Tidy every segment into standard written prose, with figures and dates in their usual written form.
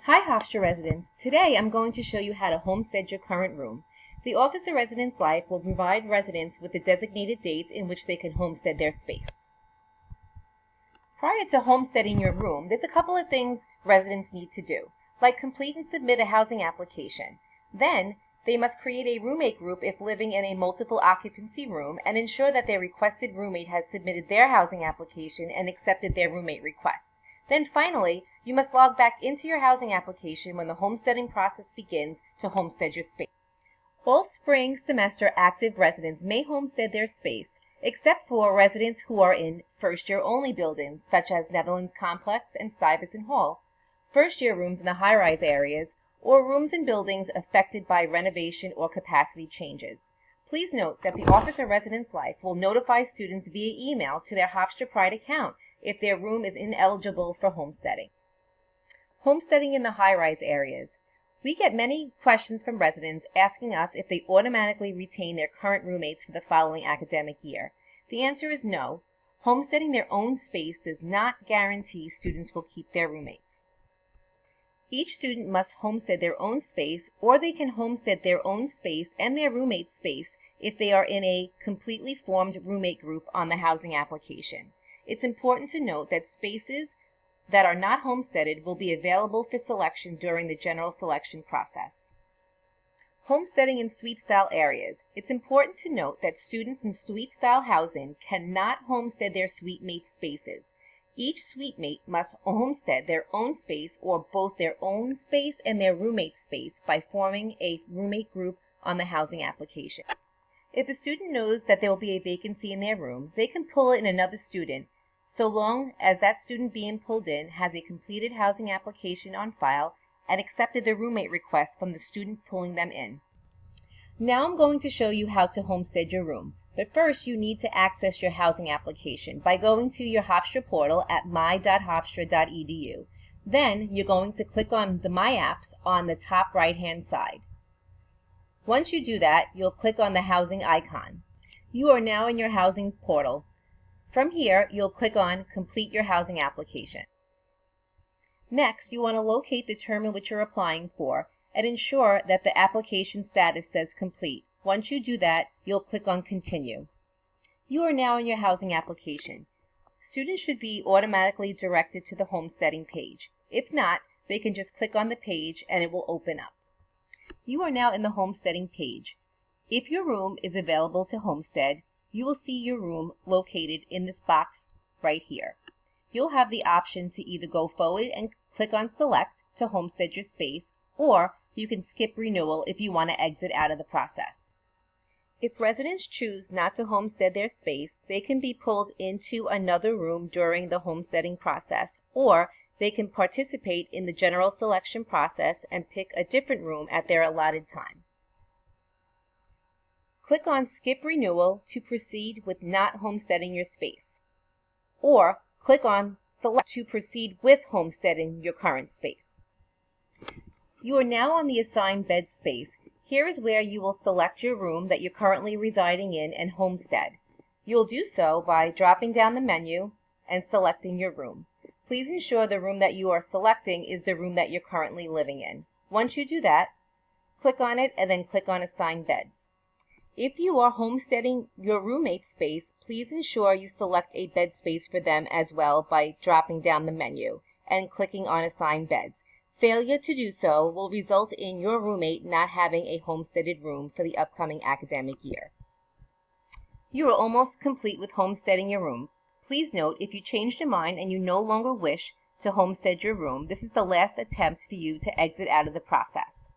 Hi Hofstra residents. Today I'm going to show you how to homestead your current room. The Office of Residence Life will provide residents with the designated dates in which they can homestead their space. Prior to homesteading your room, there's a couple of things residents need to do, like complete and submit a housing application. Then, they must create a roommate group if living in a multiple occupancy room and ensure that their requested roommate has submitted their housing application and accepted their roommate request. Then finally, you must log back into your housing application when the homesteading process begins to homestead your space. All spring semester active residents may homestead their space, except for residents who are in first-year only buildings, such as Netherlands Complex and Stuyvesant Hall, first-year rooms in the high-rise areas, or rooms in buildings affected by renovation or capacity changes. Please note that the Office of Residence Life will notify students via email to their Hofstra Pride account if their room is ineligible for homesteading. Homesteading in the high-rise areas. We get many questions from residents asking us if they automatically retain their current roommates for the following academic year. The answer is no. Homesteading their own space does not guarantee students will keep their roommates. Each student must homestead their own space, or they can homestead their own space and their roommate's space if they are in a completely formed roommate group on the housing application. It's important to note that spaces that are not homesteaded will be available for selection during the general selection process. Homesteading in suite-style areas. It's important to note that students in suite-style housing cannot homestead their suite mate spaces. Each suite mate must homestead their own space or both their own space and their roommate's space by forming a roommate group on the housing application. If a student knows that there will be a vacancy in their room, they can pull in another student, so long as that student being pulled in has a completed housing application on file and accepted the roommate request from the student pulling them in. Now I'm going to show you how to homestead your room, but first you need to access your housing application by going to your Hofstra portal at my.hofstra.edu. Then you're going to click on the My Apps on the top right-hand side. Once you do that, you'll click on the housing icon. You are now in your housing portal. From here, you'll click on Complete Your Housing Application. Next, you want to locate the term in which you're applying for and ensure that the application status says Complete. Once you do that, you'll click on Continue. You are now in your housing application. Students should be automatically directed to the homesteading page. If not, they can just click on the page and it will open up. You are now in the homesteading page. If your room is available to homestead, you will see your room located in this box right here. You'll have the option to either go forward and click on Select to homestead your space, or you can skip renewal if you want to exit out of the process. If residents choose not to homestead their space, they can be pulled into another room during the homesteading process, or they can participate in the general selection process and pick a different room at their allotted time. Click on Skip Renewal to proceed with not homesteading your space, or click on Select to proceed with homesteading your current space. You are now on the assigned bed space. Here is where you will select your room that you're currently residing in and homestead. You'll do so by dropping down the menu and selecting your room. Please ensure the room that you are selecting is the room that you're currently living in. Once you do that, click on it and then click on Assign Beds. If you are homesteading your roommate's space, please ensure you select a bed space for them as well by dropping down the menu and clicking on Assign Beds. Failure to do so will result in your roommate not having a homesteaded room for the upcoming academic year. You are almost complete with homesteading your room. Please note, if you changed your mind and you no longer wish to homestead your room, this is the last attempt for you to exit out of the process.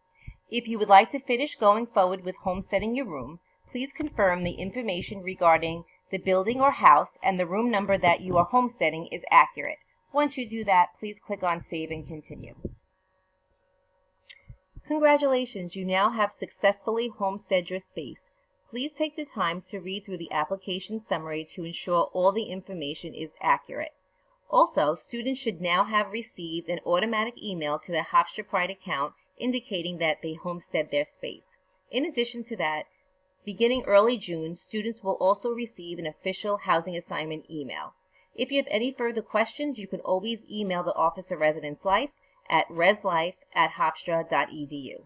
If you would like to finish going forward with homesteading your room, please confirm the information regarding the building or house and the room number that you are homesteading is accurate. Once you do that, please click on Save and Continue. Congratulations, you now have successfully homesteaded your space. Please take the time to read through the application summary to ensure all the information is accurate. Also, students should now have received an automatic email to their Hofstra Pride account indicating that they homestead their space. In addition to that, beginning early June, students will also receive an official housing assignment email. If you have any further questions, you can always email the Office of Residence Life at reslife@hofstra.edu.